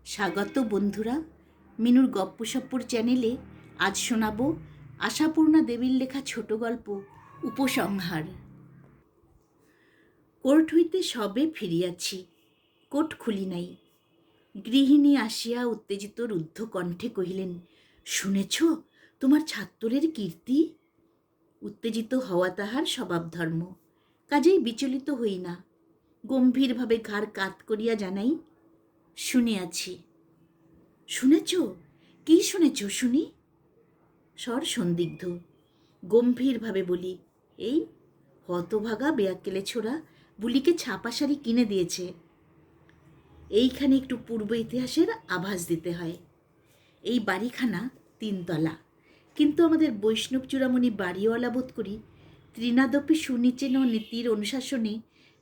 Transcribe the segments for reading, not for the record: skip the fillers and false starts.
স্বাগত বন্ধুরা, মিনুর গপ্পসপ্পর চ্যানেলে আজ শোনাব আশাপূর্ণা দেবীর লেখা ছোট গল্প উপসংহার। কোর্ট হইতে সবে ফিরিয়াছি, কোট খুলি নাই। গৃহিণী আসিয়া উত্তেজিত রুদ্ধ কণ্ঠে কহিলেন, শুনেছ তোমার ছাত্রের কীর্তি? উত্তেজিত হওয়া তাহার স্বভাবধর্ম, কাজেই বিচলিত হই না। গম্ভীরভাবে ঘাড় কাত করিয়া জানাই, শুনিয়াছি। শুনেছ? কি শুনেছ শুনি? স্বর সন্দিগ্ধ। গম্ভীরভাবে বলি, এই হতভাগা বেয়াক্কেলে ছোড়া বুলিকে ছাপা শাড়ি কিনে দিয়েছে। এইখানে একটু পূর্ব ইতিহাসের আভাস দিতে হয়। এই বাড়িখানা 3 তলা, কিন্তু আমাদের বৈষ্ণব চূড়ামণি বাড়িওয়ালা বোধ করি ত্রিনাদপি সুনিচেন নীতির অনুশাসনে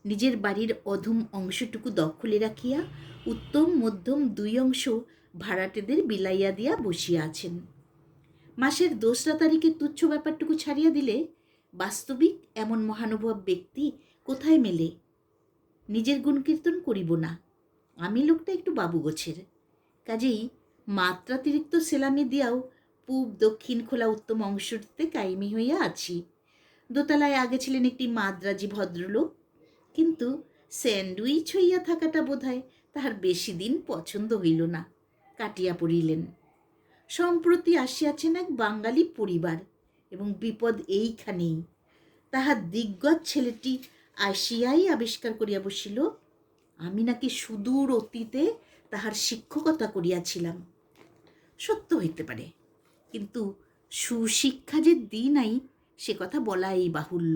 নিজের বাড়ির অধম অংশটুকু দখলে রাখিয়া উত্তম মধ্যম 2 অংশ ভাড়াটেদের বিলাইয়া দিয়া বসিয়া আছেন। মাসের 2রা তারিখে তুচ্ছ ব্যাপারটুকু ছাড়িয়া দিলে বাস্তবিক এমন মহানুভব ব্যক্তি কোথায় মেলে? নিজের গুণকীর্তন করিব না, আমি লোকটা একটু বাবু গোছের, কাজেই মাত্রাতিরিক্ত সেলামি দিয়াও পূব দক্ষিণ খোলা উত্তম অংশটিতে কায়েমি হইয়া আছি। দোতলায় আগে ছিলেন একটি মাদ্রাজি ভদ্রলোক, কিন্তু স্যান্ডউইচ হইয়া থাকাটা বোধহয় তাহার বেশি দিন পছন্দ হইল না, কাটিয়া পড়িলেন। সম্প্রতি আসিয়াছেন এক বাঙালি পরিবার, এবং বিপদ এইখানেই। তাহার দিগ্গজ ছেলেটি আসিয়াই আবিষ্কার করিয়া বসিল, আমি নাকি সুদূর অতীতে তাহার শিক্ষকতা করিয়াছিলাম। সত্য হইতে পারে, কিন্তু সুশিক্ষা যে দিই নাই সে কথা বলাই বাহুল্য।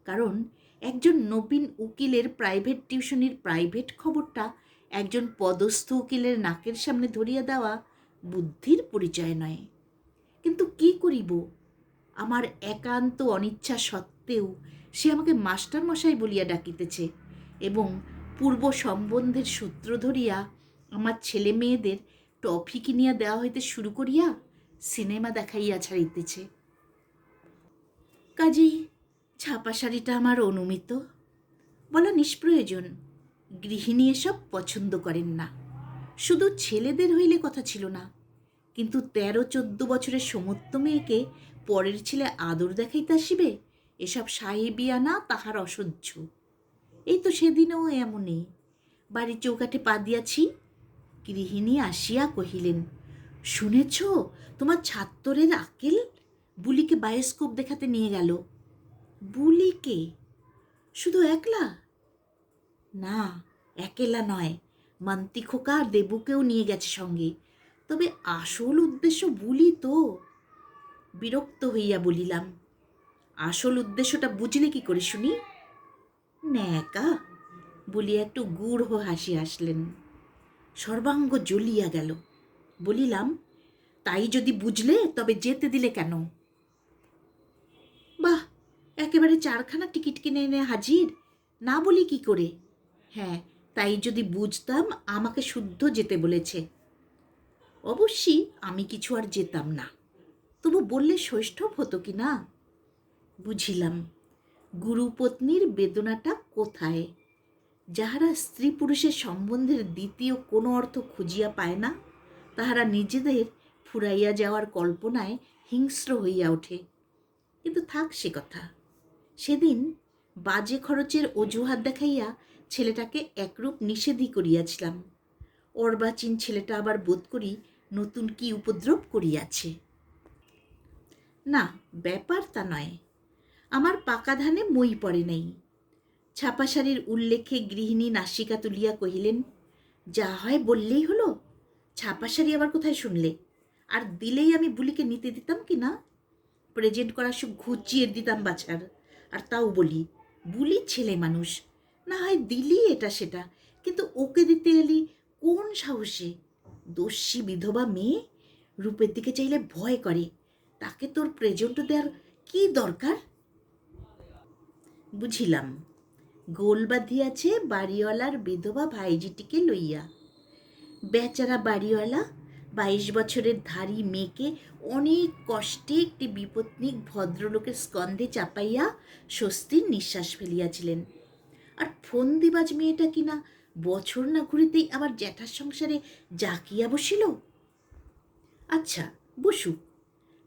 কারণ একজন নবীন উকিলের প্রাইভেট টিউশনির প্রাইভেট খবরটা একজন পদস্থ উকিলের নাকের সামনে ধরিয়া দেওয়া বুদ্ধির পরিচয় নয়। কিন্তু কি করিব, আমার একান্ত অনিচ্ছা সত্ত্বেও সে আমাকে মাস্টার মশাই বলিয়া ডাকিতেছে, এবং পূর্ব সম্বন্ধের সূত্র ধরিয়া আমার ছেলে মেয়েদের টফি কিনিয়া দেওয়া হইতে শুরু করিয়া সিনেমা দেখাইয়া ছাড়িতেছে। কাজেই ছাপা শাড়িটা আমার অনুমিত। বলা নিষ্প্রয়োজন, গৃহিণী এসব পছন্দ করেন না। শুধু ছেলেদের হইলে কথা ছিল না, কিন্তু 13-14 বছরের সমস্ত মেয়েকে পরের ছেলে আদর দেখাইতে আসিবে, এসব সাহেবিয়ানা তাহার অসহ্য। এই তো সেদিনও এমনই বাড়ির চৌকাঠে পা দিয়াছি, গৃহিণী আসিয়া কহিলেন, শুনেছ তোমার ছাত্রের আকেল বুলিকে বায়োস্কোপ দেখাতে নিয়ে গেল। বুলিকে? শুধু একলা? না, একেলা নয়, মান্তি খোকা আর দেবুকেও নিয়ে গেছে সঙ্গে। তবে আসল উদ্দেশ্য বুলি তো। বিরক্ত হইয়া বলিলাম, আসল উদ্দেশ্যটা বুঝলে কি করে শুনি? ন্যাকা বলিয়া একটু গূঢ় হাসি হাসলেন। সর্বাঙ্গ জ্বলিয়া গেল। বলিলাম, তাই যদি বুঝলে তবে যেতে দিলে কেন? বাহ, একেবারে 4খানা টিকিট কিনে এনে হাজির, না বলি কি করে? হ্যাঁ, তাই যদি বুঝতাম আমাকে শুদ্ধ যেতে বলেছে। অবশ্যই আমি কিছু আর যেতাম না, তবু বললে সৌষ্ঠব হতো কি না? বুঝিলাম গুরুপত্নীর বেদনাটা কোথায়। যাহারা স্ত্রী পুরুষের সম্বন্ধের দ্বিতীয় কোনো অর্থ খুঁজিয়া পায় না, তাহারা নিজেদের ফুরাইয়া যাওয়ার কল্পনায় হিংস্র হইয়া ওঠে। কিন্তু থাক সে কথা। সেদিন বাজে খরচের অজুহাত দেখাইয়া ছেলেটাকে একরূপ নিষেধই করিয়াছিলাম। অর্বাচীন ছেলেটা আবার বোধ করি নতুন কি উপদ্রব করিয়াছে। না, ব্যাপার তা নয়, আমার পাকা ধানে মই পড়ে নাই। ছাপা শাড়ির উল্লেখে গৃহিণী নাসিকা তুলিয়া কহিলেন, যা হয় বললেই হলো। ছাপা শাড়ি আবার কোথায় শুনলে? আর দিলেই আমি বুলিকে নিতে দিতাম কি না? প্রেজেন্ট করার সব ঘুচিয়ে দিতাম বাছার। আর তাও বলি, বুলি ছেলে মানুষ, না হয় দিলি এটা সেটা, কিন্তু ওকে দিতে এলি কোন সাহসে? দস্যি বিধবা মেয়ে, রূপের দিকে চাইলে ভয় করে, তাকে তোর প্রেজেন্ট দেওয়ার কি দরকার? বুঝিলাম, গোল বাঁধিয়াছে বাড়িওয়ালার বিধবা ভাইজিটিকে লইয়া। বেচারা বাড়িওয়ালা 22 বছরের ধারী মেয়েকে অনেক কষ্টে একটি বিপত্নিক ভদ্রলোকের স্কন্ধে চাপাইয়া স্বস্তির নিঃশ্বাস ফেলিয়াছিলেন। আর ফন্দিবাজ মেয়েটা কিনা বছর না ঘুরিতেই আবার জ্যাঠার সংসারে জাকিয়া বসিল। আচ্ছা, বসুক।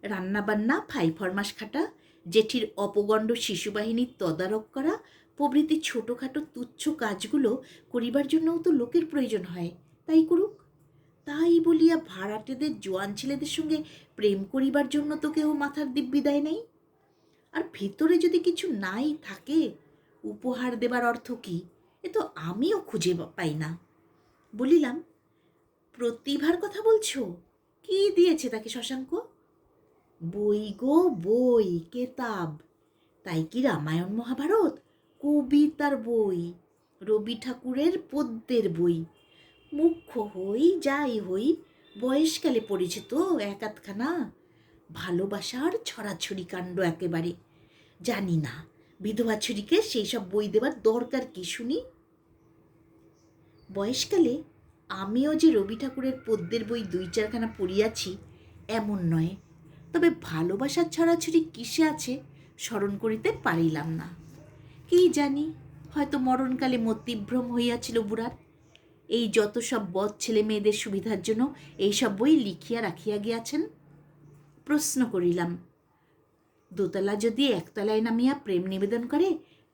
রান্নাবান্না, ফাই ফরমাস খাটা, জেঠির অপগণ্ড শিশুবাহিনীর তদারক করা প্রভৃতি ছোটোখাটো তুচ্ছ কাজগুলো করিবার জন্যও তো লোকের প্রয়োজন হয়, তাই করুক। তাই বলিয়া ভাড়াটেদের জোয়ান ছেলেদের সঙ্গে প্রেম করিবার জন্য তো কেউ মাথার দিব্যি দেয় নাই। আর ভিতরে যদি কিছু নাই থাকে, উপহার দেবার অর্থ কি, এ তো আমিও খুঁজে পাই না। বলিলাম, প্রতিভার কথা বলছো? কি দিয়েছে তাকে শশাঙ্ক? বই গো, বই, কেতাব। তাই কি রামায়ণ মহাভারত? কবিতার বই, রবি ঠাকুরের পদ্যের বই। মুখ্য হই যাই হই, বয়সকালে পড়েছে তো এক আধখানা। ভালোবাসার ছড়াছড়ি কাণ্ড একেবারে। জানি না বিধবা ছুরিকে সেই সব বই দেবার দরকার কি শুনি। বয়সকালে আমিও যে রবি ঠাকুরের পদ্যের বই 2-4খানা পড়িয়াছি এমন নয়, তবে ভালোবাসার ছড়াছড়ি কিসে আছে স্মরণ করিতে পারিলাম না। কি জানি, হয়তো মরণকালে মতিভ্রম হইয়াছিল বুড়ার। এই যত সব বদ ছেলে মেয়েদের সুবিধার জন্য এই সব বই লিখিয়া রাখিয়া গিয়াছেন। প্রশ্ন করিলাম, দোতলা যদি একতলায় নামিয়া প্রেম নিবেদন করে,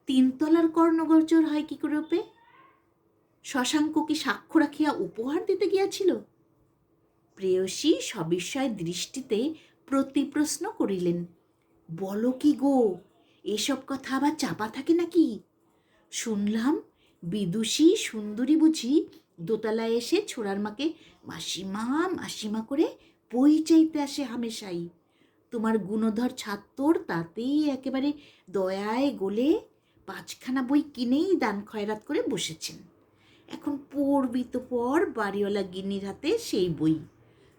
3তলার কর্ণগোচর হয় কি করে রূপে? শশাঙ্ক কি সাক্ষ্য রাখিয়া উপহার দিতে গিয়াছিল? প্রেয়সী সবিস্ময় দৃষ্টিতে প্রতিপ্রশ্ন করিলেন, বলো কি গো, এসব কথা আবার চাপা থাকে নাকি? শুনলাম বিদুষী সুন্দরী বুঝি দোতলায় এসে ছোড়ার মাকে মাসিমা মাসিমা করে বই চাইতে আসে হামেশাই। তোমার গুণধর ছাত্তর তাতেই একেবারে দয়ায় গলে 5খানা বই কিনেই দান খয়রাত করে বসেছেন। এখন পড়বি তো পর, বাড়িওয়ালা গিন্নির হাতে সেই বই।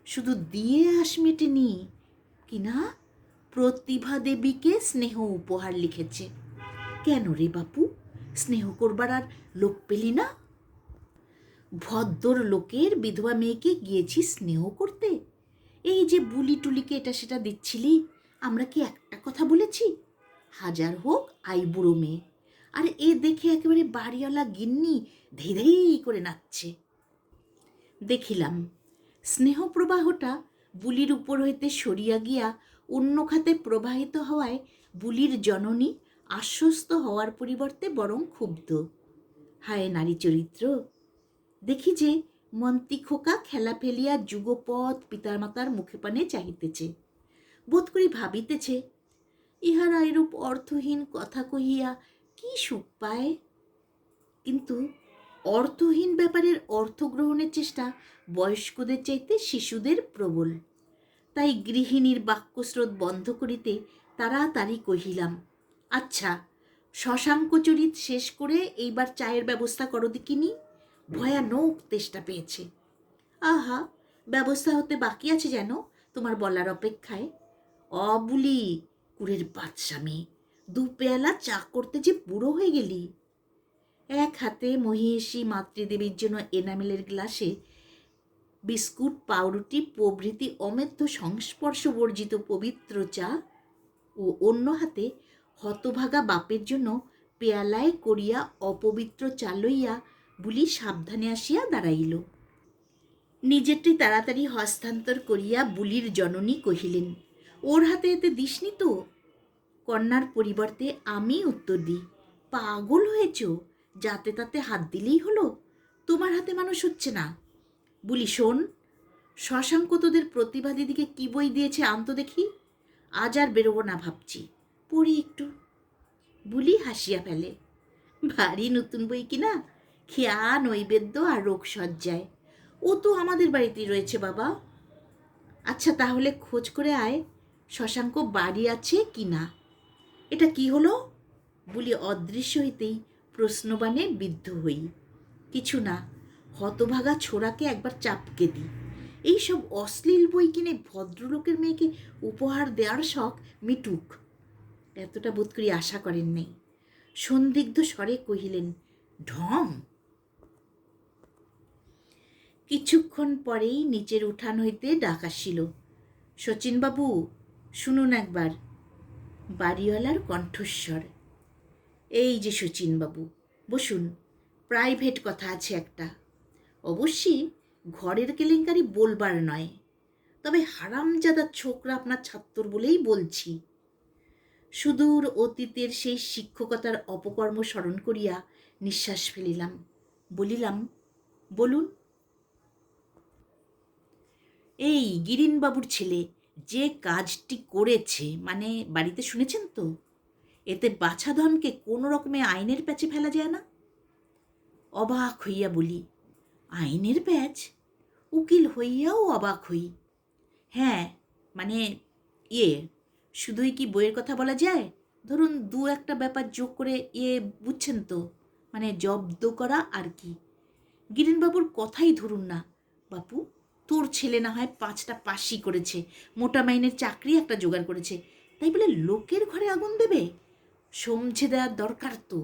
শুধু দিয়ে আস মেটেনি কিনা, প্রতিভা দেবীকে স্নেহ উপহার লিখেছে। কেন রে বাপু, স্নেহ করবার আর লোক পেলি না? ভদ্র লোকের বিধবা মেয়েকে গিয়েছি স্নেহ করতে? এই যে বুলি টুলিকে এটা সেটা দিচ্ছিলি, আমরা কি একটা কথা বলেছি? হাজার হোক আই বুড়ো মেয়ে, আর এ দেখে একেবারে বাড়িওয়ালা গিন্নি ধেই ধেই করে নাচছে। দেখিলাম স্নেহ প্রবাহটা বুলির উপর হইতে সরিয়া গিয়া অন্য খাতে প্রবাহিত হওয়ায় বুলির জননী আশ্বস্ত হওয়ার পরিবর্তে বরং ক্ষুব্ধ। হায় নারী চরিত্র! দেখি যে মন্ত্রী খোকা খেলা ফেলিয়া যুগপৎ পিতামাতার মুখে পানে চাহিতেছে। বোধ করি ভাবিতেছে, ইহারা এরূপ অর্থহীন কথা কহিয়া কি সুখ পায়। কিন্তু অর্থহীন ব্যাপারের অর্থ গ্রহণের চেষ্টা বয়স্কদের চাইতে শিশুদের প্রবল। তাই গৃহিণীর বাক্যস্রোত বন্ধ করিতে তাড়াতাড়ি কহিলাম, আচ্ছা, শশাঙ্কচরিত শেষ করে এইবার চায়ের ব্যবস্থা করো দেখিনি। ভয়ানক তেষ্টা পেয়েছে। আহা, ব্যবস্থা হতে বাকি আছে যেন তোমার বলার অপেক্ষায়। অবুলি, কুড়ের বাদশামী, 2 পেয়ালা চা করতে যে বুড়ো হয়ে গেলি। এক হাতে মহিষী মাতৃদেবীর জন্য এনামেলের গ্লাসে বিস্কুট, পাউরুটি প্রভৃতি অমেধ্য সংস্পর্শ বর্জিত পবিত্র চা, ও অন্য হাতে হতভাগা বাপের জন্য পেয়ালায় করিয়া অপবিত্র চা লইয়া বুলি সাবধানে আসিয়া দাঁড়াইল। নিজেরটি তাড়াতাড়ি হস্তান্তর করিয়া বুলির জননী কহিলেন, ওর হাতে এতে দিসনি তো? কন্যার পরিবর্তে আমি উত্তর দিই, পাগল হয়েছ? যাতে তাতে হাত দিলেই হলো? তোমার হাতে মানুষ হচ্ছে না। বুলি শোন, শশাঙ্ক তোদের প্রতিভা দিদিকে কী বই দিয়েছে আনতো দেখি। আজ আর বেরোবো না ভাবছি, পড়ি একটু। বুলি হাসিয়া ফেলে, ভারী নতুন বই কিনা, খেয়া নৈবেদ্য আর রোগসজ্জায়। ও তো আমাদের বাড়িতেই রয়েছে বাবা। আচ্ছা, তাহলে খোঁজ করে আয় শশাঙ্ক বাড়ি আছে কি না। এটা কি হলো? বুলি অদৃশ্য হইতেই প্রশ্নবাণে বিদ্ধ হই। কিছু না, হতভাগা ছোড়াকে একবার চাপকে দিই। এইসব অশ্লীল বই কিনে ভদ্রলোকের মেয়েকে উপহার দেওয়ার শখ মিটুক, এতটা বোধ করি আশা করেন নাই। সন্দিগ্ধ স্বরে কহিলেন, ঢং। কিছুক্ষণ পরেই নিচের উঠান হইতে ডাক আসিল, শচীনবাবু শুনুন একবার। বাড়িওয়ালার কণ্ঠস্বর, এই যে শচীনবাবু, বসুন। প্রাইভেট কথা আছে একটা। অবশ্যই ঘরের কেলেঙ্কারি বলবার নয়, তবে হারামজাদা ছোকরা আপনার ছাত্র বলেই বলছি। সুদূর অতীতের সেই শিক্ষকতার অপকর্ম স্মরণ করিয়া নিঃশ্বাস ফেলিলাম। বলিলাম, বলুন। এই গিরিনবাবুর ছেলে যে কাজটি করেছে, মানে বাড়িতে শুনেছেন তো, এতে বাছাধনকে কোনো রকমে আইনের প্যাচে ফেলা যায় না? অবাক হইয়া বলি, আইনের প্যাচ? উকিল হইয়াও অবাক হই। হ্যাঁ, মানে ইয়ে, শুধুই কি বইয়ের কথা বলা যায়? ধরুন দু একটা ব্যাপার যোগ করে বুঝছেন তো, মানে জব্দ করা আর কি। গিরিনবাবুর কথাই ধরুন না, বাপু, তোর ছেলে না হয় 5টা পাশই করেছে, মোটা মাইনের চাকরি একটা জোগাড় করেছে, তাই বলে লোকের ঘরে আগুন দেবে? সমঝে দেওয়ার দরকার তো।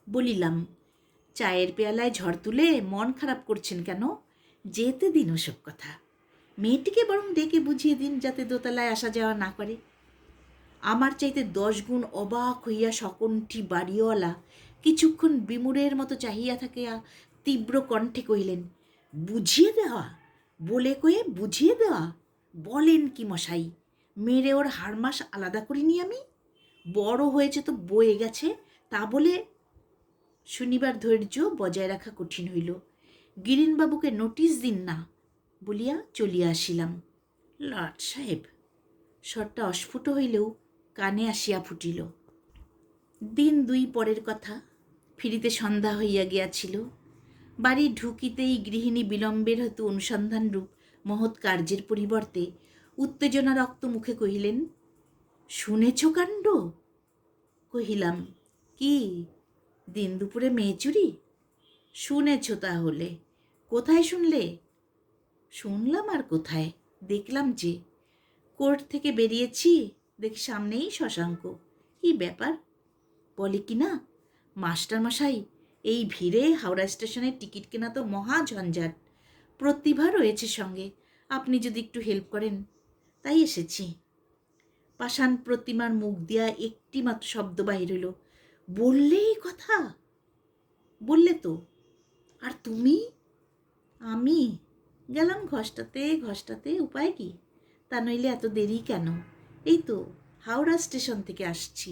বলিলাম, চায়ের পেয়ালায় ঝড় তুলে মন খারাপ করছেন কেন? যেতে দিন ওসব কথা। মেয়েটিকে বরং ডেকে বুঝিয়ে দিন যাতে দোতলায় আসা যাওয়া না করে। আমার চাইতে 10 গুণ অবাক হইয়া সকণ্ঠী বাড়িওয়ালা কিছুক্ষণ বিমূঢ়ের মতো চাহিয়া থাকিয়া তীব্র কণ্ঠে কহিলেন, বুঝিয়ে দেওয়া? বলে কয়ে বুঝিয়ে দেওয়া? বলেন কি মশাই, মেরে ওর হাড়মাস আলাদা করিনি আমি? বড় হয়েছে তো বয়ে গেছে, তা বলে। শুনিবার ধৈর্য বজায় রাখা কঠিন হইল। গিরিনবাবুকে নোটিশ দিন না বলিয়া চলিয়া আসিলাম। লর্ড সাহেব, স্বরটা অস্ফুট হইলেও কানে আসিয়া ফুটিল। দিন 2 পরের কথা। ফিরিতে সন্ধ্যা হইয়া গিয়াছিল। বাড়ি ঢুকিতেই গৃহিণী বিলম্বের হয়তো অনুসন্ধানরূপ মহৎ কার্যের পরিবর্তে উত্তেজনা রক্ত মুখে কহিলেন, শুনেছ কাণ্ড? কহিলাম, কি? দিন দুপুরে মেয়ে চুরি? শুনেছ তাহলে? কোথায় শুনলে? শুনলাম আর কোথায়, দেখলাম যে। কোর্ট থেকে বেরিয়েছি, দেখি সামনেই শশাঙ্ক। কি ব্যাপার? বলে কি না, মাস্টারমশাই, এই ভিড়ে হাওড়া স্টেশনের টিকিট কেনা তো মহা ঝঞ্ঝাট। প্রতিভা রয়েছে সঙ্গে, আপনি যদি একটু হেল্প করেন। তাই এসেছি। পাষাণ প্রতিমার মুখ দিয়া একটি মাত্র শব্দ বাহির হইল, বললে এই কথা? বললে তো। আর তুমি? আমি গেলাম ঘষ্টাতে ঘষ্টাতে, উপায় কি? তা নইলে এত দেরি কেন? এই তো হাওড়া স্টেশন থেকে আসছি।